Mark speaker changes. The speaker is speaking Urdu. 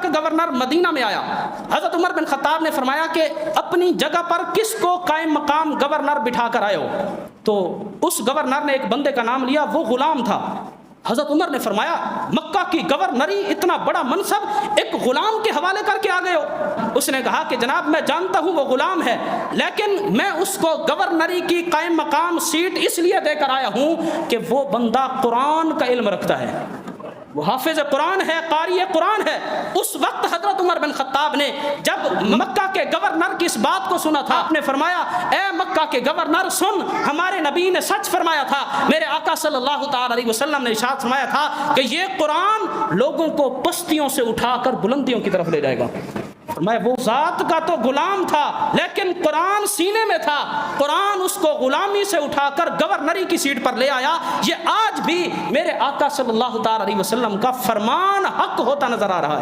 Speaker 1: کا گورنر مدینہ میں آیا، حضرت عمر بن خطاب نے فرمایا کہ اپنی جگہ پر کس کو قائم مقام گورنر بٹھا کر آئے ہو؟ تو اس گورنر نے ایک بندے کا نام لیا، وہ غلام تھا۔ حضرت عمر نے فرمایا مکہ کی گورنری، اتنا بڑا منصب ایک غلام کے حوالے کر کے آ گئے ہو؟ اس نے کہا کہ جناب میں جانتا ہوں وہ غلام ہے، لیکن میں اس کو گورنری کی قائم مقام سیٹ اس لیے دے کر آیا ہوں کہ وہ بندہ قرآن کا علم رکھتا ہے، وہ حافظ قرآن ہے، قاری قرآن ہے۔ اس وقت حضرت عمر بن خطاب نے جب مکہ کے گورنر کی اس بات کو سنا تھا، آپ نے فرمایا اے مکہ کے گورنر سن، ہمارے نبی نے سچ فرمایا تھا، میرے آقا صلی اللہ تعالی علیہ وسلم نے ارشاد فرمایا تھا کہ یہ قرآن لوگوں کو پستیوں سے اٹھا کر بلندیوں کی طرف لے جائے گا۔ میں وہ ذات کا تو غلام تھا لیکن قرآن سینے میں تھا، قرآن اس کو غلامی سے اٹھا کر گورنری کی سیٹ پر لے آیا۔ یہ آج بھی میرے آقا صلی اللہ تعالی علیہ وسلم کا فرمان حق ہوتا نظر آ رہا ہے۔